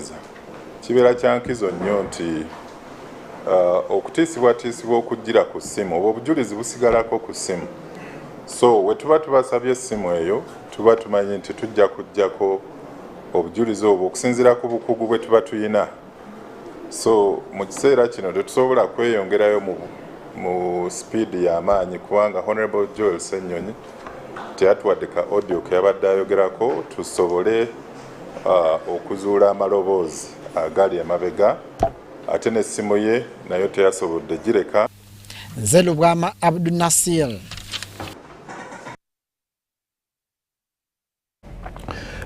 okunoonyereza kibeera kya nkizo nnyo nti okutiisibwatiisibwa okujjira ku ssimu oba obujulizi busigalako ku ssimu. So we tuba tubasabye essimu eyo tuba tumanyi nti tujja kujjako obujulizi obwo okusinziira ku bukugu bwe tuba tuyina. So mu kiseera kino tetusobola kweyongerayo mu sipiidi y'amaanyi kubanga Honorable Joel Ssennyonyi teyatuwadde ka audio ke yabadde ayogerako tusobole okuzuula amaloboozi agali emabega ate n'essimu ye nayo teyasobodde gireka. Nze Lubwama Abdul Nasir.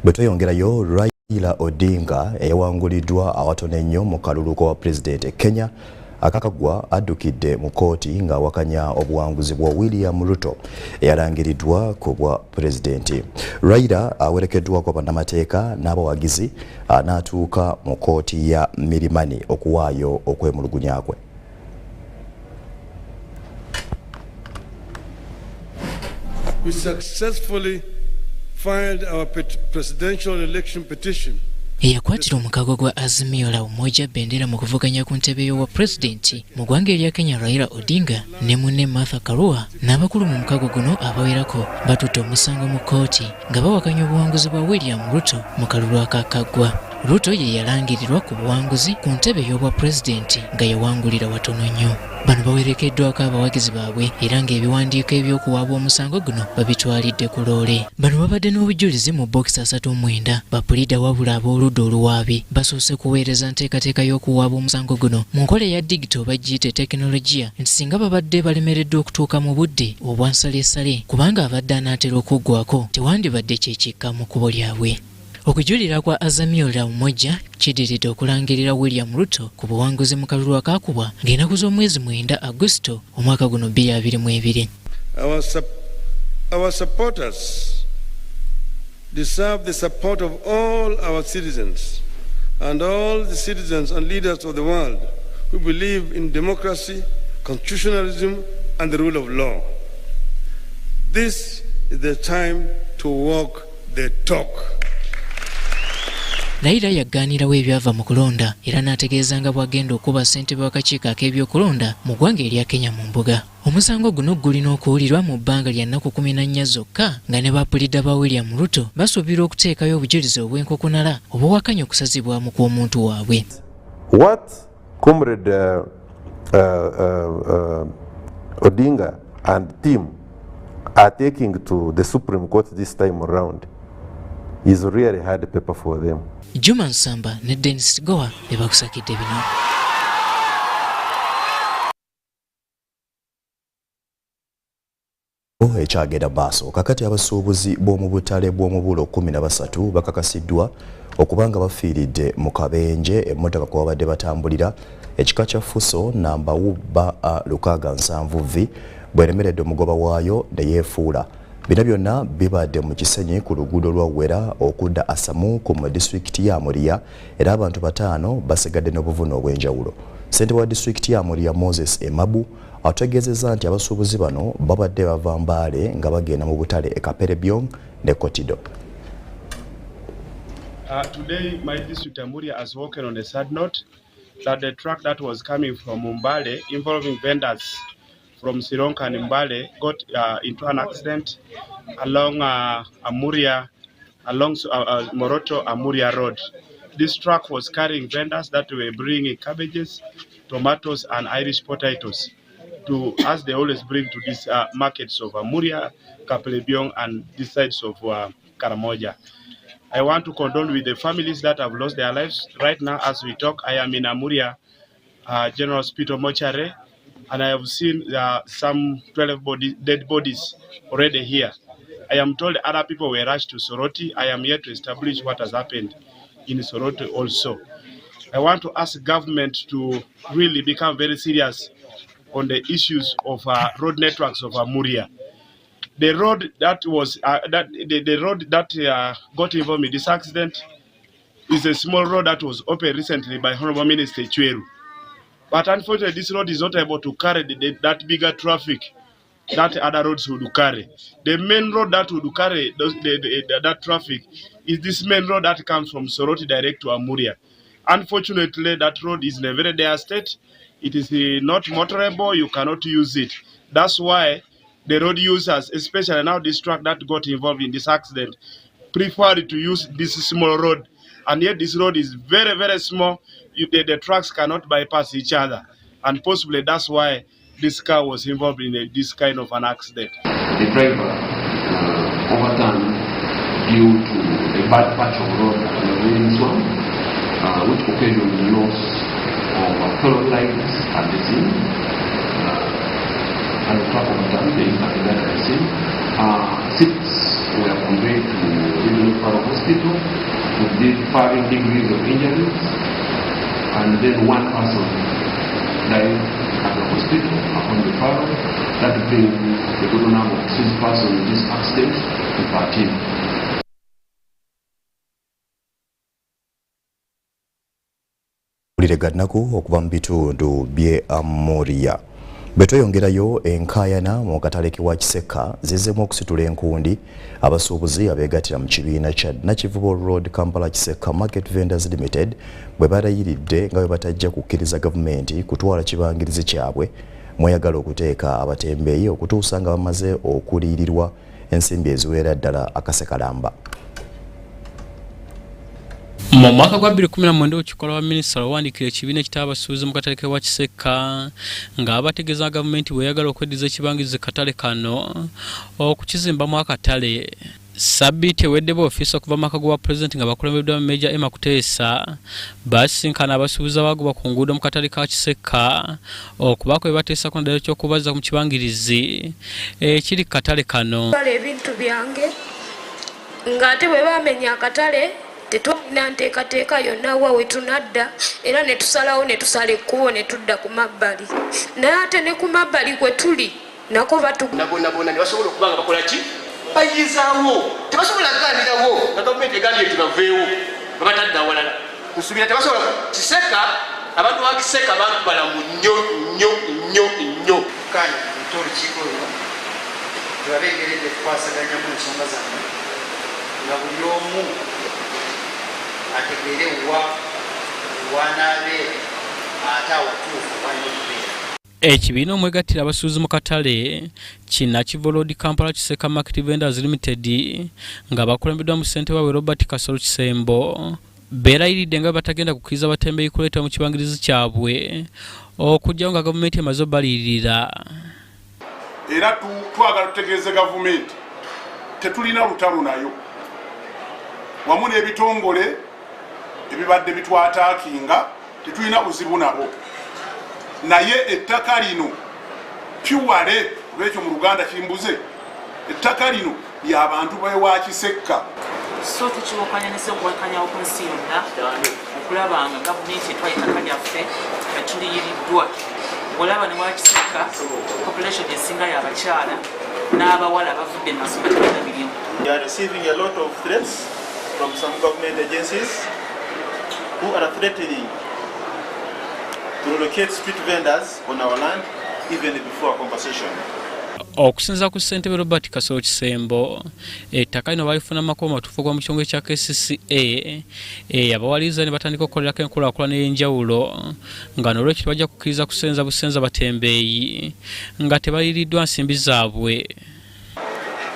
Bwetweyongerayo Raila Odinga eyawanguliddwa awatono ennyo mu kalulu wa Pulezidenti Kenya akakagwa addukidde mu kkooti ng'awakanya obuwanguzi bwa William Ruto eyalangiriddwa ku bwa Pulezidenti. Raila awerekeddwako bannamateeka n'abawagizi n'atuuka mu kkooti ya Mirimani okuwaayo okwemulugunya kwe. We successfully filed our presidential election petition. Eyakwatira omukago gwa Azimio la Umoja bendera mu kuvuganya ku ntebe y'obwa pulezidenti mu ggwanga erya Kenya Raila Odinga ne munne Martha Karua n'abakulu mu mukago guno abawerako batutte omusango mu kkooti nga bawakanya obuwanguzi bwa William Ruto mu kalulu akakaggwa. Ruto ye yalangirirwa ku buwanguzi ku ntebe y'obwa pulezidenti nga yawangulira watono nnyo. Bano bawerekeddwako abawagizi baabwe era ng'ebiwandiiko eby'okuwaaba omusango guno babitwalidde ku loole. Bano babadde n'obujulizi mu bokisi 39 bapulida wabula ab'oludda oluwaabi basoose kuweereza nteekateeka y'okuwaaba omusango guno mu nkola eya digito bagiyite tekinologiya nti singa babadde balemereddwa okutuuka mu budde obwansaleesale kubanga abadde anaatera okuggwako tewandibadde kyekikka mu kkubo lyabwe. Okujulira kwa Azimio la Umoja kidiridde okulangirira William Ruto ku buwanguzi mu kalulu akaakubwa ng'ennaku z'omwezi 9 Agosto omwaka guno 2022. Our supporters deserve the support of all our citizens and all the citizens and leaders of the world who believe in democracy, constitutionalism and the rule of law. This is the time to walk the talk. Raila yagganirawo ebyava mu kulonda era n'ategeeza nga bw'agenda okuba ssentebe w'akakiiko ak'ebyokulonda mu ggwanga erya Kenya mu mbuga. Omusango guno gulina okuwulirwa mu bbanga lya nnaku 14 zokka nga ne bapulida ba William Ruto basuubira okuteekayo obujulizi obw'enkokonala obuwakanya okusazibwamu kw'omuntu waabwe. What Comrade Odinga and team are taking to the Supreme Court this time around is really hard paper for them. Juma Nsamba ne Dennis Goa bebakusakidde bino. Ekyagenda maaso kakati abasuubuzi b'omu butale bw'omu bulo 13 bakakasiddwa okubanga bafiiridde mu kabenje emmotoka kwa babadde batambulira ekika kya Fuso namba UBA 67V bweremeredde omugoba waayo ne yeefuula. Bino byonna bibadde mu Kisenyi ku luguudo lwa Wera okudda Asamu ku disitulikiti ya Muria era abantu 5 basigadde n'obuvune obw'enjawulo. Ssentebe wa disitulikiti ya Muria Moses Emabu ategeezezza nti abasuubuzi bano babadde bava Mbale nga bagenda mu butale e Kaperebyong ne Kotido. Today my district Muria has woken on a sad note that the truck that was coming from Mbale involving vendors from Sironka and Mbale got into an accident along Moroto Amuria Road. This truck was carrying vendors that were bringing cabbages, tomatoes and Irish potatoes as they always bring to these markets of Amuria, Kapelebyong and these sides of Karamoja. I want to condole with the families that have lost their lives. Right now as we talk, I am in Amuria General Hospital mortuary, and I have seen some 12 dead bodies already here. I am told other people were rushed to Soroti. I am here to establish what has happened in Soroti also. I want to ask government to really become very serious on the issues of road networks of Amuria. The road that was the road that got involved in this accident is a small road that was opened recently by Honorable Minister Chweru. But unfortunately, this road is not able to carry that bigger traffic that other roads would carry. The main road that would carry that traffic is this main road that comes from Soroti direct to Amuria. Unfortunately, that road is in a very dire state. It is not motorable. You cannot use it. That's why the road users, especially now this truck that got involved in this accident, preferred to use this small road. And yet this road is very, very small. The trucks cannot bypass each other. And possibly that's why this car was involved in this kind of an accident. The driver overturned due to a bad patch of road in this one, which occasioned the loss of fellow riders at the scene. And the truck overturned, they impacted that at the scene. 6 were conveyed to Regional Hospital with varying degrees of injuries, and then 1 person died at the hospital upon referral. That brings the total number of 6 persons in this accident to 13. Ganaku okuva mu bitundu bye Amoria. Betweyongerayo enkayana mu katale wa Kiseka zizemu okusitula enkundi abasuubuzi abeegattira mu kibiina kya Nakivubo Road Kampala Kiseka Market Vendors Limited bwe barayiridde nga bwe batajja kukkiriza gavumenti kutwala kibangirizi kyabwe mweyagala okuteeka abatembeeyi okutuusa nga bamaze okuliyirirwa ensimbi eziwera ddala akasekalamba. Mu mwaka gwa 2019 okikola wa minisita owandiikira ekibiina ekit'abasuubuzi mu katale wa Kiseka nga abategeeza gavumenti bweyagala okweddiza ekibangirizi katale kano okukizimbamu akatale. Sabbiiti ewedde ofiisi okuva mu maka gwa pulezidenti nga bakulembeddwa Meja Emma Kuteesa basisinkana abasuubuzi abaagobwa ku nguudo mu katale ka Kiseka okubaako bye bateesa ku naddala ky'okubazza mu kibangirizi ekiri ku katale kano. Ebintu byange ng'ate bwe bamenya akatale tetulina nteekateeka yonna wa we tunadda era ne tusalawo ne tusala ekkubo ne tudda ku mabbali. Naye ate ne ku mabbali kwe tuli nako bonna ne basobola okuba nga bakola ki bayizaawo tebasobola kugaanirawo nga gavumenti egambye nti baveewo babatadde awalala nsuubira tebasobola Kiseka abantu ba Kiseka bakubala mu nnyo kani ate olukiiko olwo tebabengeredde tukwasaganyamu ensonga zammwe nga buli omu ategeere wanaabeera ate awatuufu walina. Ekibiina omwegattira abasuubuzi mu katale ki Nakivubo Road Kampala Kiseka Market Vendors Limited nga bakulembeddwa mu ssente waabwe Robert Kasolo Kisembo beerayiridde nga batagenda kukkiriza batembeeyi kuleeta mu kibangirizi kyabwe okujjawo nga gavumenti emaze obbalirira. Era twagala tutegeeze gavumenti tetulina lutalo nayo wamu n'ebitongole ebibadde bitwataakinga tetulina buzibu nabo, naye ettaka lino piwale olwekyo mu Luganda kimbuze ettaka lino ly'abantu bewa Kiseka. So tukiwakanya ne sekuwakanyawo ku nsi yonna okulaba nga gavumenti etwala ettaka lyaffe nga tuliyiriddwa. Olaba ne wa Kiseka population esinga y'abakyala n'abawala bavudde mu masomero tebalabirimu. We are receiving a lot of threats from some government agencies who are threatening to relocate street vendors on our land even before compensation. Okusinza ku ssentebe Robert Kasolo Kisembo ettaka lino balifuna amakulu matuufu gwa mu kitongole kya KCCA abawaliza ne batandika okukolerako enkulaakulana ey'enjawulo nga n'olwekyo tebajja kukkiriza kusenza busenza batembeeyi nga tebaliriddwa nsimbi zaabwe.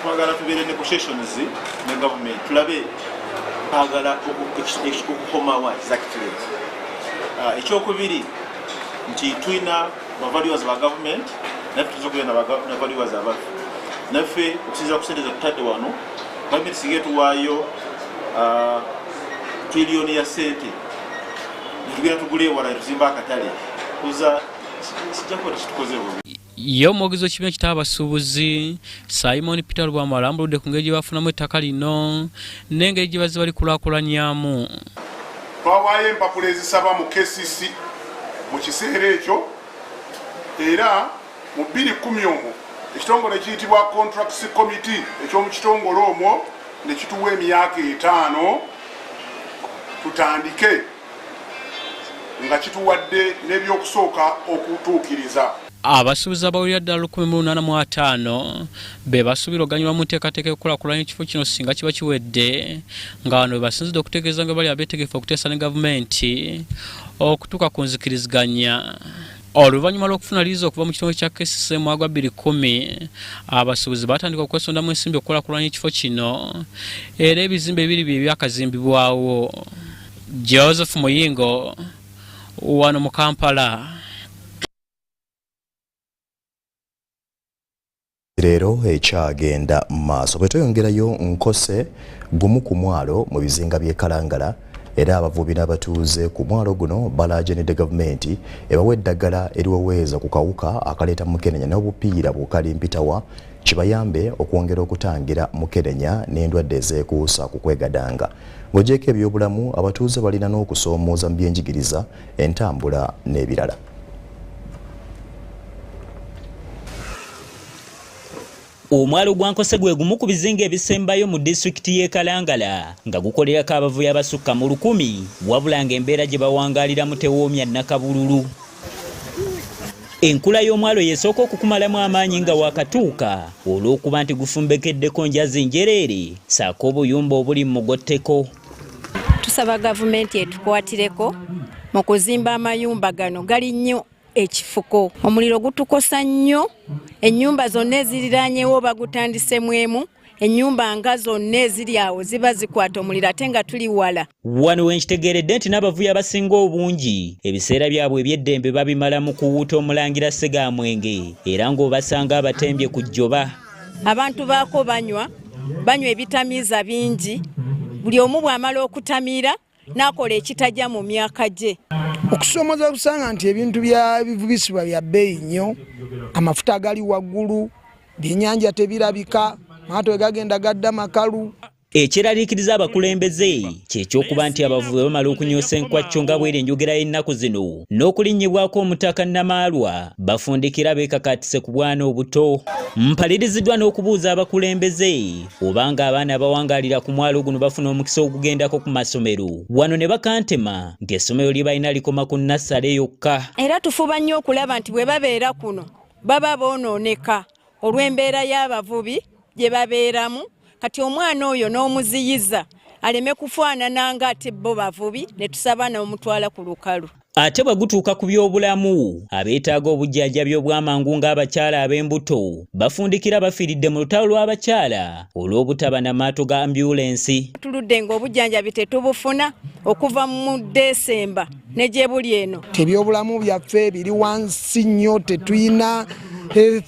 Twagala tubeere negotiations ne gavumenti tulabe twagala okukomawa exactly. Ekyokubiri nti tulina bavaluers ba gavumenti naffe tuzokubeera na valuers abaffe naffe okusinziira ku ssente zetutadde wano gavumenti singa etuwaayo triliyoni ya ssente netugenda tugula ewala netuzimba akatale kuza sijjakuba tekitukoze bubi. Ye omwogezi w'ekibiina kit'abasuubuzi Simon Peter Lubwama alambuludde ku ngeri gye bafunamu ettaka lino n'engeri gye bazze balikulaakulanyamu. Twawaayo empapula ezisaba mu KCC mu kiseera ekyo era mu 2010 ekitongole ekiyitibwa Contracts Committee eky'omu kitongole omwo ne kituwa emyaka 5 tutandike nga kituwadde n'ebyokusooka okutuukiriza. abasuubiza abawulira ddala 185 be basuubira oganyulwa mu nteekateeka y'okukulakulanya ekifo kino singa kiba kiwedde nga bano be basinzidde okutegeeza nga bali abeetegefu okuteesa ne gavumenti okutuuka ku nzikiriziganya. Oluvannyuma lw'okufuna liizi okuva mu kitongole kya KCCA mu mwaka gwa 2010 abasuubuzi batandika okwesondamu ensimbi okukulakulanya ekifo kino era ebizimbe ebiri bye byakazimbibwawo. Joseph Muyingo wano mu Kampala. Leero ekyagenda maaso bwe tweyongerayo nkose gumu ku mwalo mu bizinga by'e Kalangala era abavubi n'abatuuze ku mwalo guno balaajanidde gavumenti ebawa eddagala eriweweeza ku kawuka akaleeta mukenenya n'obupiira bukalimpitawa kibayambe okwongera okutangira mukenenya n'endwadde ezeekuusa ku kwegadanga. Ng'ogyeko ebyobulamu abatuuze balina n'okusoomooza mu byenjigiriza, entambula n'ebirala. Omwalo gwa Nkose gwe gumu ku bizinga ebisembayo mu disitulikiti y'e Kalangala nga gukolerako abavubi abasukka mu 100 wabula ng'embeera gye bawangaaliramu tewoomya nnakabululu. Enkula y'omwalo yesooka okukumalamu amaanyi nga waakatuuka olw'okuba nti gufumbekeddeko njazi njereere ssaako obuyumba obuli mu mugotteko. Tusaba gavumenti etukwatireko mu kuzimba amayumba gano gali nnyo ekifuko. Omuliro gutukosa nnyo, ennyumba zonna eziriraanyewo bagutandisemu emu, ennyumba nga zonna eziri awo ziba zikwata omuliro ate nga tuli wala. Wano wenkitegeeredde nti n'abavubi abasinga obungi ebiseera byabwe eby'eddembe babimala mu kuwuuta omulangira Ssegaamwenge era ng'obasanga abatembye ku jjoba. Abantu baako banywa ebitamiiza bingi, buli omu bw'amala okutamiira n'akola ekitajja mu myaka gye. Okusomoza kusanga nti ebintu bya bivubisibwa bya bbeeyi nnyo, amafuta gali waggulu, byennyanja tebirabika, maato gagenda gadda makalu. Ekiraliikiriza abakulembeze kyekyokuba nti abavubi bamala okunyoosa enkwacco nga bwera enjogera y'ennaku zino n'okulinnyibwako omutaka Namaalwa bafundikira beekakaatise ku bwana obuto. Mpaliriziddwa n'okubuuza abakulembeze obanga abaana abawangaalira ku mwalo guno bafuna omukisa ogugendako ku masomero. Wano ne bakantema ng'essomero lye balina likoma ku nnassale yokka. Era tufuba nnyo okulaba nti bwe babeera kuno baba boonooneka olw'embeera y'abavubi gye babeeramu. Kati omwana oyo n'omuziyiza aleme kufaanana nga ate bo bavubi ne tusaba n'omutwala ku lukalu. Ate bwe gutuuka ku byobulamu abeetaaga obujjanjabi obw'amangu ng'abakyala ab'embuto bafundikira bafiiridde mu lutalo lw'abakyala olw'obutaba na maato ga ambyulensi. Tuludde ng'obujjanjabi tetubufuna okuva mu Desemba ne gye buli eno. Ebyobulamu byaffe biri wansi nnyo, tetuyina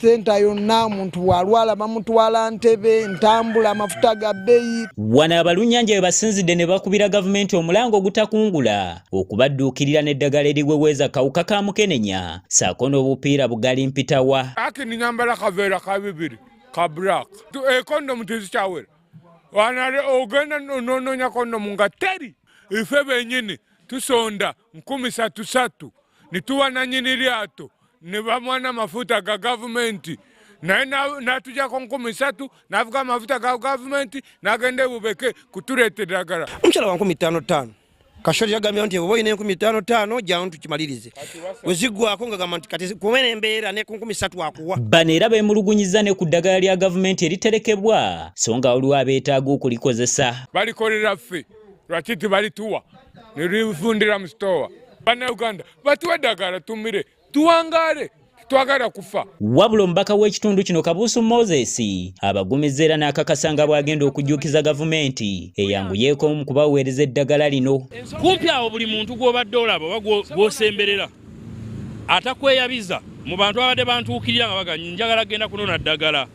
senta yonna, omuntu bw'alwala bamutwala Ntebe, entambula, amafuta ga bbeeyi. Wano abalunnyanja bwe basinzidde ne bakubira gavumenti omulango ogutakungula okubadduukirira n'eddagala eriweweeza kawuka ka mukenenya ssaako n'obupiira bugali mpitawa. Akini nyambala kaveera ka 2 ka black kondomu tezikyawera wanale ogenda nononya kondomu nga teri ife bennyini tusonda 3,000 nituwa nannyini lyato ne bamwana amafuta ga gavumenti naye natujjako 3,000 navuga amafuta ga gavumenti nagenda ebubeke kutuleeta eddagala. Omukyala wa 55 Kashori yagambye nti oba oyina 55 jjangu tukimalirize wezigwako nga gamba nti kati kumene embeera ne 3,000 akuwa. Bano era beemulugunyiza ne ku ddagala lya gavumenti eriterekebwa so nga waliwo abeetaaga okulikozesa. Balikolera ffe lwaki tibalituwa ne lifundira mu sitowa. Bannayuganda batuwa eddagala tumire tuwangaale twagala kufa. Wabula omubaka w'ekitundu kino Kabuusu Moses abagumizza era n'akakasa nga bw'agenda okujjukiza gavumenti eyanguyeeko mu kubaweereza eddagala lino. Kumpi awo buli muntu gw'obadde olaba oba gw'osemberera atakweyabiza mu bantu abadde bantuukirira nga baganya njagala genda kunona ddagala,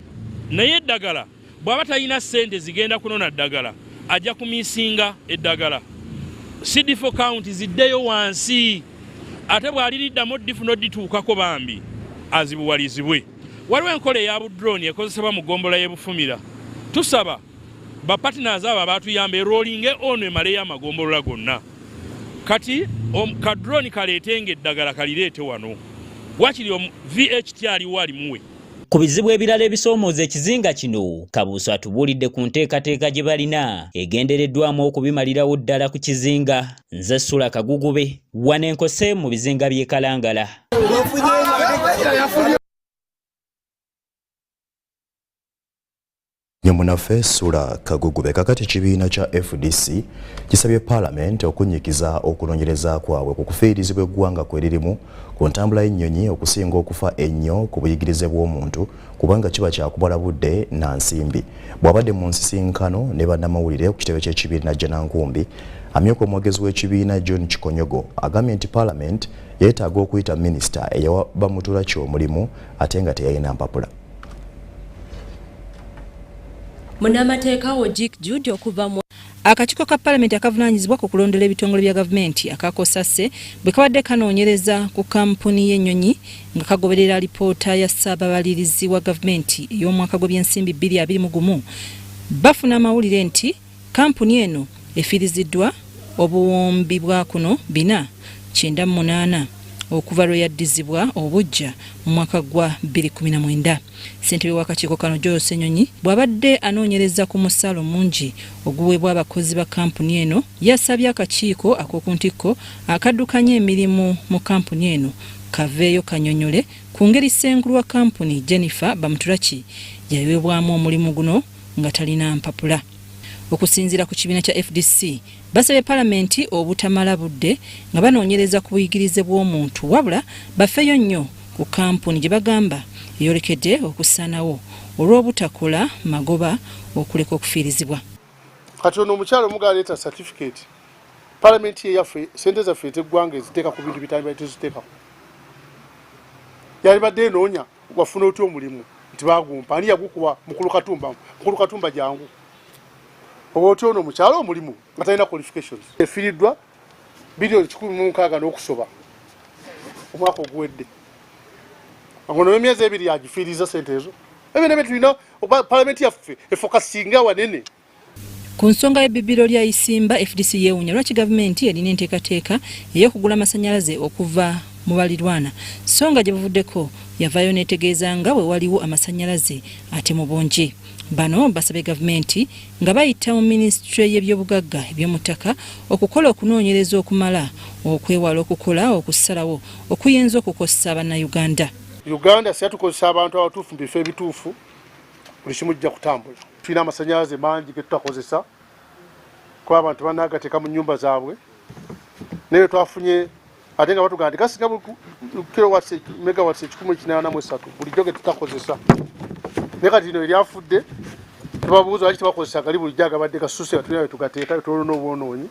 naye eddagala bw'aba talina ssente zigenda kunona ddagala ajja kumiisinga eddagala. CD4 count ziddeyo wansi ate bw'aliriddamu difu n'oddituukako bambi azibuwalizibwe. Waliwo enkola eya budroni ekozesebwa mu ggombolola y'ebufumira. Tusaba bapartners abo abaatuyamba eroolinge ono emaleyo amagombolola gonna. Kati kadroni kaleetenga eddagala kalireete wano. Wakiri VHT aliwo alimuwe. Ku bizibu ebirala ebisoomooza ekizinga kino, Kabuuso atubuulidde ku nteekateeka gye balina egendereddwamu okubimalirawo ddala ku kizinga. Nze Sula Kagugube, Wanenkose mu bizinga by'e Kalangala. Nyamunaffe Sula Kagugube. Kakati ekibiina kya FDC kisabye Parliament okunyikiza okunoonyereza kwabwe ku kufiirizibwa eggwanga kweririmu ku ntambula y'ennyonyi okusinga okufa ennyo ku buyigirize bw'omuntu kubanga kiba kyakubala budde na nsimbi. Bw'abadde mu nsisinkano ne bannamawulire ku kitebe ky'ekibiina Janankumbi, amyuka omwogezi w'ekibiina John Kikonyogo agambye nti Parliament yeetaaga okuyita minisita eyawa Bamutulaki omulimu ate nga teyalina mpapula. Munnamateeka Ojik Jude okuva mu akakiiko ka Parliament akavunaanyizibwa ku kulondera ebitongole bya gavumenti akakosase bwe kabadde kanoonyereza ku kampuni y'ennyonyi nga kagoberera alipoota ya ssaababalirizi wa gavumenti ey'omwaka gw'ebyensimbi 2021 bafuna amawulire nti kampuni eno efiiriziddwa obuwumbi bwa kuno 498 okuva lwe yaddizibwa obujja mu mwaka gwa 2019. Ssentebe w'akakiiko kano Joyce Ennyonyi bw'abadde anoonyereza ku musaalo mungi oguweebwa abakozi ba kampuni eno, yasabye akakiiko ak'oku ntikko akaddukanya emirimu mu kampuni eno kaveeyo kanyonyole ku ngeri ssenkulu wa kampuni Jennifer Bamutulaki yaweebwamu omulimu guno nga talina mpapula. Okusinziira ku kibiina kya FDC basabye Parliament obutamala budde nga banoonyereza ku buyigirize bw'omuntu wabula bafeeyo nnyo ku kampuni gye bagamba eyolekedde okusaanawo olw'obutakola magoba okuleka okufiirizibwa. Kati ono omukyalo omugaleeta certificate Parliament yaffe sente zaffe teggwanga eziteeka ku bintu bitali tuziteekako. Yali badde enoonya wafuna otya omulimu nti baagumpa ani yagukuwa Mukulu Katumba jangu. Obotyo ono mukyalo omulimu nga talina qualifications. Efiiriddwa bilioni 160 n'okusoba omwaka oguwedde. Ngono emyezi ebiri yagifiiriza sente ezo. Ebyo nebyo tulina Parliament yaffe efokasinga wanene. Ku nsonga y'ebbibiro lya Isimba, FDC yeewuunya lwaki gavumenti erina enteekateeka ey'okugula amasannyalaze okuva mu balirwana, so nga gye buvuddeko yavaayo n'etegeeza nga bwe waliwo amasannyalaze ate mu bungi. Bano basabye gavumenti nga bayita mu Ministry y'ebyobugagga eby'omuttaka okukola okunoonyereza okumala okwewala okukola okusalawo okuyinza okukosa Bannayuganda. Uganda siyatukozesa abantu abatuufu mu bifo ebituufu buli kimu kijja kutambula. Tulina amasannyalaze mangi ge tutakozesa kuba abantu banaagateeka mu nnyumba zaabwe naye twafunye ate nga batugamba nti gasinga megawatts 183 bulijjo ge tutakozesa. Naye kati lino eryafudde tubabuuza lwaki tebakozesa gali bulijjo agabadde gasusse nga tulina bwe tugateeka tulina obwonoonyi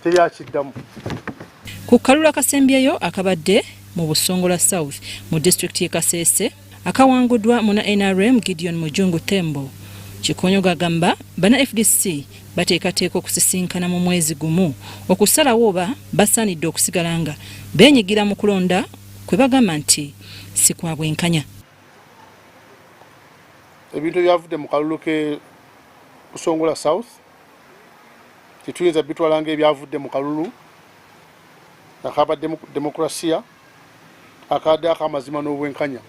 teryakiddamu. Ku kalulu akasembyeyo akabadde mu Busongola South mu district y'e Kasese akawanguddwa muna NRM Gideon Mujungu Tembo, Kikonyogo agamba bana FDC bateekateeka okusisinkana mu mwezi gumu okusalawo oba basaanidde okusigala nga beenyigira mu kulonda kwe bagamba nti si kwa bwenkanya. Ebintu ebyavudde mu kalulu ke Busongola South tetuyinza bitwala ng'ebyavudde mu kalulu akaba demokrasiya akadde akamazima n'obwenkanya.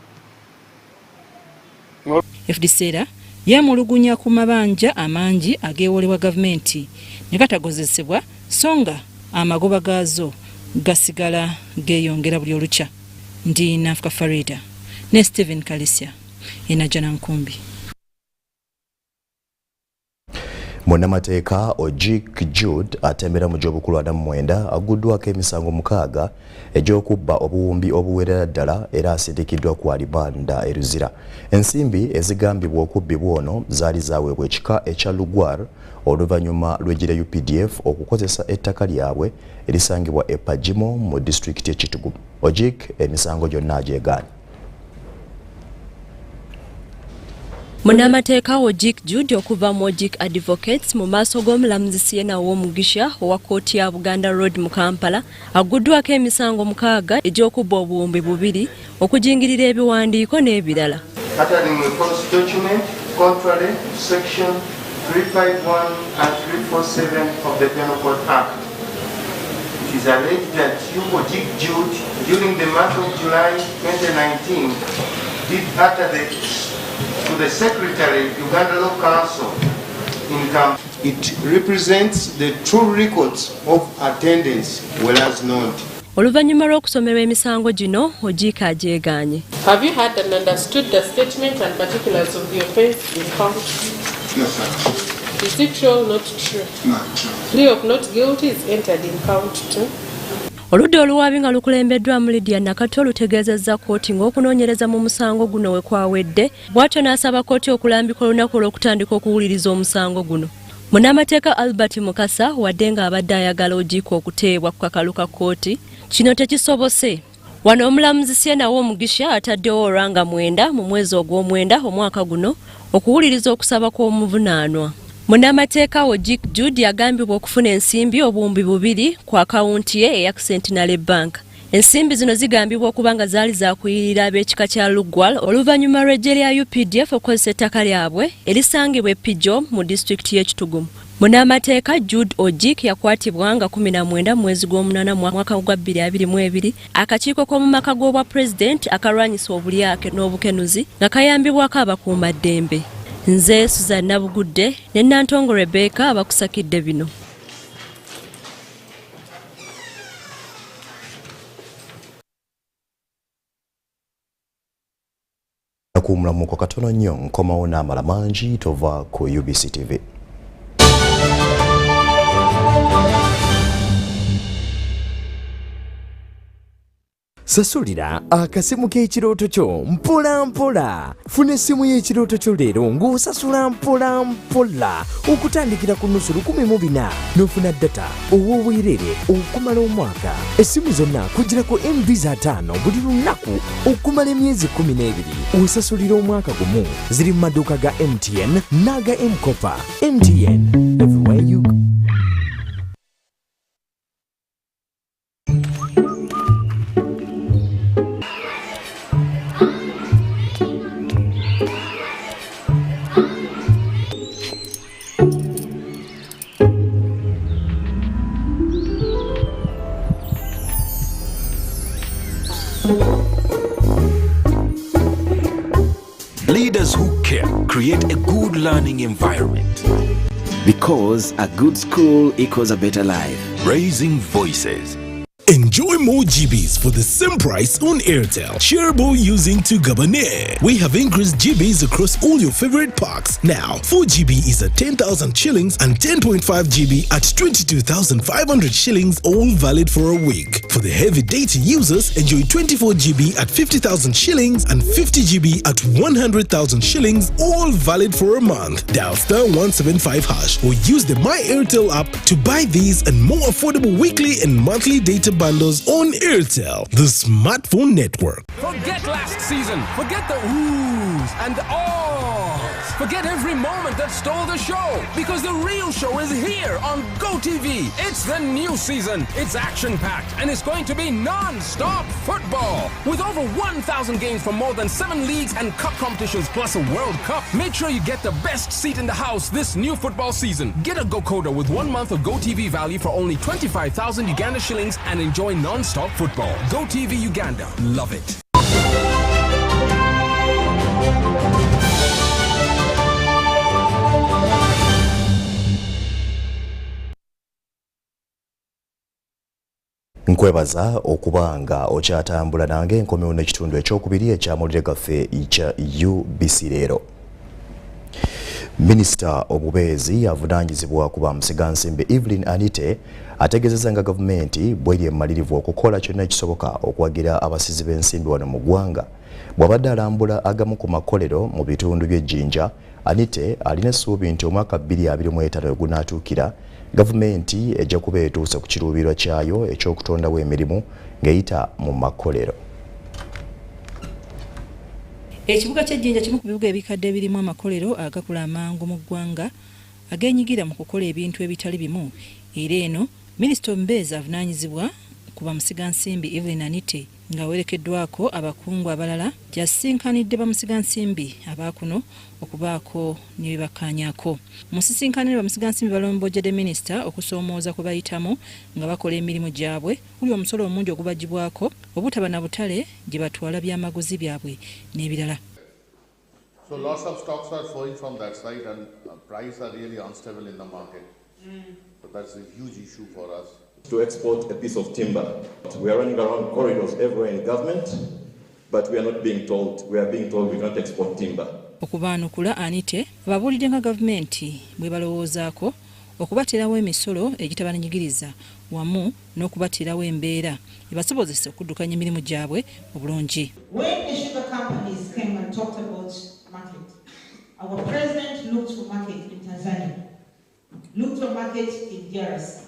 FDC era yamulugunya ku mabanja amangi ageewolebwa gavumenti ne gatagozesebwa so nga amagoba gaazo gasigala geeyongera buli olukya. Ndi Nafuka Farida ne Stephen Kalisya ena Janankumbi. Munnamateeka Ojik Jude atembera mu gy'obukulu 49 aguddwako emisango 6 egy'okubba obuwumbi obuwerera ddala era asindikiddwa ku alibanda eruzira. Ensimbi ezigambibwa okubbibwa ono zaali zaweebwa ekika ekya Lugwar oluvannyuma lw'eggye UPDF okukozesa ettaka lyabwe erisangibwa e Pajimo mu disitulikiti y'e Kitugu. Ojik emisango gyonna agyegaanye. Munnamateeka Ojik Jude okuva mu Ojik Advocates mu maaso g'omulamuzi Siena Owomugisha owa kkooti ya Buganda Road mu Kampala aguddwako emisango 6 egy'okubba obuwumbi 2 okujingirira ebiwandiiko n'ebirala. Uttering a false document contrary to section 351 and 347 of the Penal Code Act. It is alleged that you, Ojik Jude, during the month of July 2019, did utter the to the Secretary, Uganda Law Council, income. It represents the true records of attendance, whereas not. Oluvannyuma lw'okusomerwa emisango gino Ogiika agyeganye. Have you heard and understood the statement and particulars of the offence in count? No, sir. Is it true or not true? Not true. Plea of not guilty is entered in count 2. Oludda oluwaabi nga lukulembeddwamu Lydia Nakato lutegeezezza kkooti ng'okunoonyereza mu musango guno we kwawedde, bw'atyo n'asaba kkooti okulambika olunaku olw'okutandika okuwuliriza omusango guno. Munnamateeka Albert Mukasa wadde ng'abadde ayagala Ogiika okuteebwa ku kakalu ka kkooti, kino tekisobose. Wano omulamuzi Siena Omugisha ataddewo olwanga 9 mu mwezi ogw'omwenda omwaka guno okuwuliriza okusaba kw'omuvunaanwa. Munnamateeka Ogiika Jude yagambibwa okufuna ensimbi obuwumbi 2 ku akawunti ye eya Centenary Bank. Ensimbi zino zigambibwa okuba nga zaali zaakuyirira ab'ekika kya Lugwal oluvannyuma lw'eggye lya UPDF okukozesa ettaka lyabwe erisangibwa e Pijom mu disitulikiti y'Ekitugumu. Munnamateeka Jude Ogiika yakwatibwa nga 19 mwezi gw'omunana mwaka gwa 2022 akakiiko k'omu maka g'obwa pulezidenti akalwanyisa obulyake n'obukenuzi nga kayambibwako abakuumaddembe. Nze Susan Nabugudde ne Nantongo Rebecca abakusakidde bino. Kumulamuko katono nnyo nkomawo n'amala mangi tova ku UBC TV. Sasulira akasimu k'ekirooto kyo mpola mpola. Funa essimu y'ekirooto kyo leero ng'osasula mpola mpola okutandikira ku nnusu 14 n'ofuna data ow'obwerere okumala omwaka. Essimu zonna kugirako MB za 5 buli lunaku okumala emyezi 12. Osasulira omwaka gumu. Ziri mu maduuka ga MTN n'aga M-Kopa. MTN, everywhere you go. Leaders who care create a good learning environment. Because a good school equals a better life. Raising voices. Enjoy more GBs for the same price on Airtel. Shareable using 2 Gabonais. We have increased GBs across all your favorite packs. Now, 4 GB is at 10,000 shillings and 10.5 GB at 22,500 shillings, all valid for a week. For the heavy data users, enjoy 24 GB at 50,000 shillings and 50 GB at 100,000 shillings, all valid for a month. Dial *175# or use the My Airtel app to buy these and more affordable weekly and monthly data bundles on Airtel, the smartphone network. Forget last season. Forget the oohs and the ahs. Forget every moment that stole the show, because the real show is here on GoTV. It's the new season. It's action-packed and it's going to be non-stop football. With over 1,000 games from more than 7 leagues and cup competitions plus a World Cup. Make sure you get the best seat in the house this new football season. Get a GoCoder with 1 month of GoTV value for only 25,000 Uganda shillings and enjoy non-stop football. GoTV Uganda. Love it. Nkwebaza okuba nga okyatambula nange nkomyewo n'ekitundu ekyokubiri ekyamawulire gaffe ekya UBC leero. Minisita obubeezi avunaanyizibwa ku bamusigansimbi Evelyn Anite ategeezezza nga gavumenti bw'eri emalirivu okukola kyonna ekisoboka okuwagira abasizi b'ensimbi wano mu ggwanga. Bw'abadde alambula agamu ku makolero mu bitundu by'ejjinja, Anite alina essuubi nti omwaka 2025 ogunaatuukira gavumenti ejja kuba etuuse ku kiruubirirwa kyayo eky'okutondawo emirimu ng'eyita mu makolero. Ekibuga ky'ejjinja kimu ku bibuga ebikadde ebirimu amakolero agakula amangu mu ggwanga ageenyigira mu kukola ebintu ebitali bimu. Era eno minisita omubeezi avunaanyizibwa ku bamusigansimbi Evelyn Anite ng'awerekeddwako abakungu abalala gy'asinkanidde bamusigansimbi abaakuno okubaako ne bibakkaanyaako. Mu nsisinkanire bamusigansimbi balombojjedde minisita okusoomooza kwe bayitamu nga bakola emirimu gyabwe, kuli omusolo omungi ogubagibwako, obutaba na butale gye batwala byamaguzi byabwe n'ebirala. So So lots of stocks are flowing from that side, and prices are really unstable in the market. So that's a huge issue for us. To export a piece of timber, we are running around corridors everywhere in government, but we are not being told. We are being told we can't export timber. Okubaanukula Anite babuulidde nga gavumenti bwe balowoozaako okubateerawo emisolo egitabananyigiriza wamu n'okubateerawo embeera ebasobozesa okuddukanya emirimu gyabwe obulungi. When the sugar companies came and talked about market, our president looked for market in Tanzania, looked for market in DRC,